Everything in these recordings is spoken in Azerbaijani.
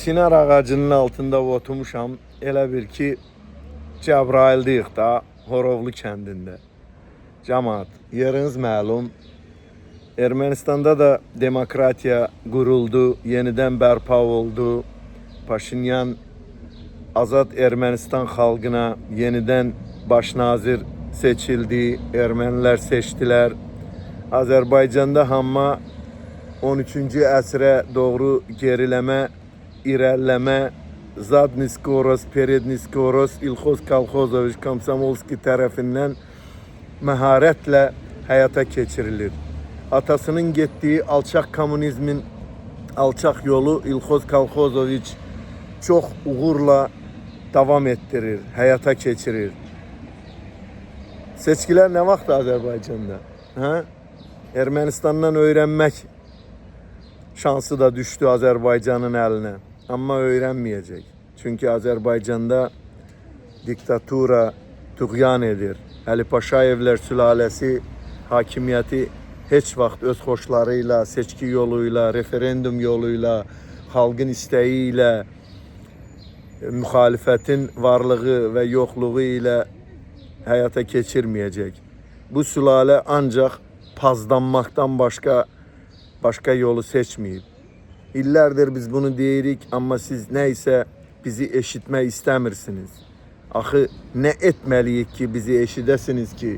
Çinar ağacının altında oturmuşam. Elə bir ki, Cəbrayıldayıq da Horovlu kəndində. Cəmaat, yeriniz məlum. Ermənistanda da demokratiya quruldu, yenidən bərpa oldu. Paşinyan Azad Ermənistan xalqına yenidən baş nazir seçildi, ermənilər seçdilər. Azərbaycanda hamma 13-cü əsrə doğru geriləmə, irəliləmə, Zadni Skoros, Peredni Skoros, İlxoz Kalxozoviç Komsomolski tərəfindən məharətlə həyata keçirilir. Atasının getdiyi alçaq komünizmin alçaq yolu İlxoz Kalxozoviç çox uğurla davam ettirir, həyata keçirir. Seçkilər nə vaxt Azərbaycanda? Ermənistandan öyrənmək şansı da düşdü Azərbaycanın əlinə. Amma öyrənməyəcək. Çünki Azərbaycanda diktatura tuğyan edir. Əli Paşayevlər sülaləsi hakimiyyəti heç vaxt öz xoşlarıyla, seçki yoluyla, referendum yoluyla, xalqın istəyi ilə, müxalifətin varlığı və yoxluğu ilə həyata keçirməyəcək. Bu sülalə ancaq pazdanmaqdan başqa yolu seçməyib. İllərdir biz bunu deyirik, amma siz nəysə bizi eşitmək istəmirsiniz. Axı nə etməliyik ki, bizi eşidəsiniz ki?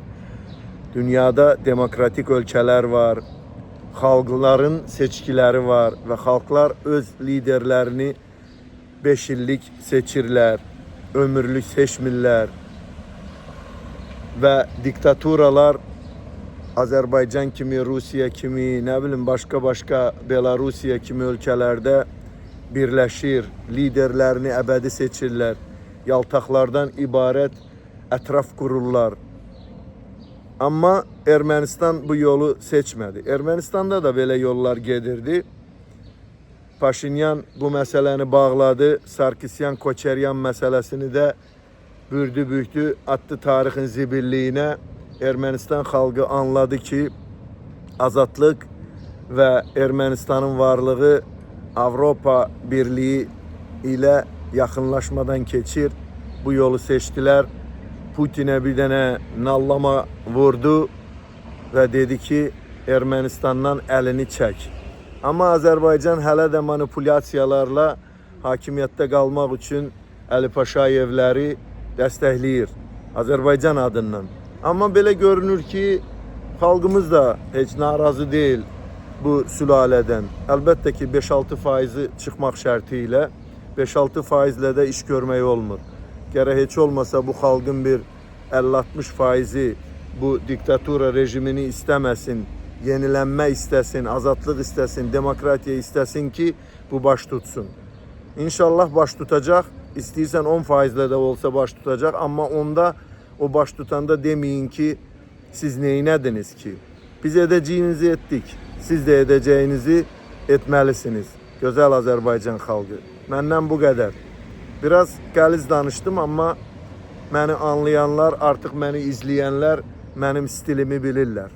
Dünyada demokratik ölkələr var, xalqların seçkiləri var və xalqlar öz liderlərini 5 illik seçirlər, ömürlük seçmirlər və diktaturalar Azərbaycan kimi, Rusiya kimi, nə bilim başqa Belarusiya kimi ölkələrdə birləşir, liderlərini əbədi seçirlər, yaltaqlardan ibarət ətraf qururlar. Amma Ermənistan bu yolu seçmədi. Ermənistanda da belə yollar gedirdi. Paşinyan bu məsələni bağladı, Sarkisyan-Koçeryan məsələsini də bürdü, attı tarixin zibilliyinə. Ermənistan xalqı anladı ki, azadlıq və Ermənistanın varlığı Avropa Birliyi ilə yaxınlaşmadan keçir. Bu yolu seçdilər. Putinə bir dənə nallama vurdu və dedi ki, Ermənistandan əlini çək. Amma Azərbaycan hələ də manipulyasiyalarla hakimiyyətdə qalmaq üçün Əli Paşayevləri dəstəkləyir Azərbaycan adından. Amma belə görünür ki, xalqımız da heç narazı deyil bu sülalədən. Əlbəttə ki, 5-6% çıxmaq şərti ilə 5-6% də iş görmək olmur. Gərək heç olmasa bu xalqın bir 50-60% bu diktatura rejimini istəməsin, yenilənmə istəsin, azadlıq istəsin, demokratiya istəsin ki, bu baş tutsun. İnşallah baş tutacaq, istəyirsən 10% də olsa baş tutacaq, amma onda o baş tutanda deməyin ki, siz neynədiniz ki? Biz edəcəyinizi etdik, siz də edəcəyinizi etməlisiniz. Gözəl Azərbaycan xalqı. Məndən bu qədər. Biraz qəliz danışdım, amma məni anlayanlar, artıq məni izləyənlər mənim stilimi bilirlər.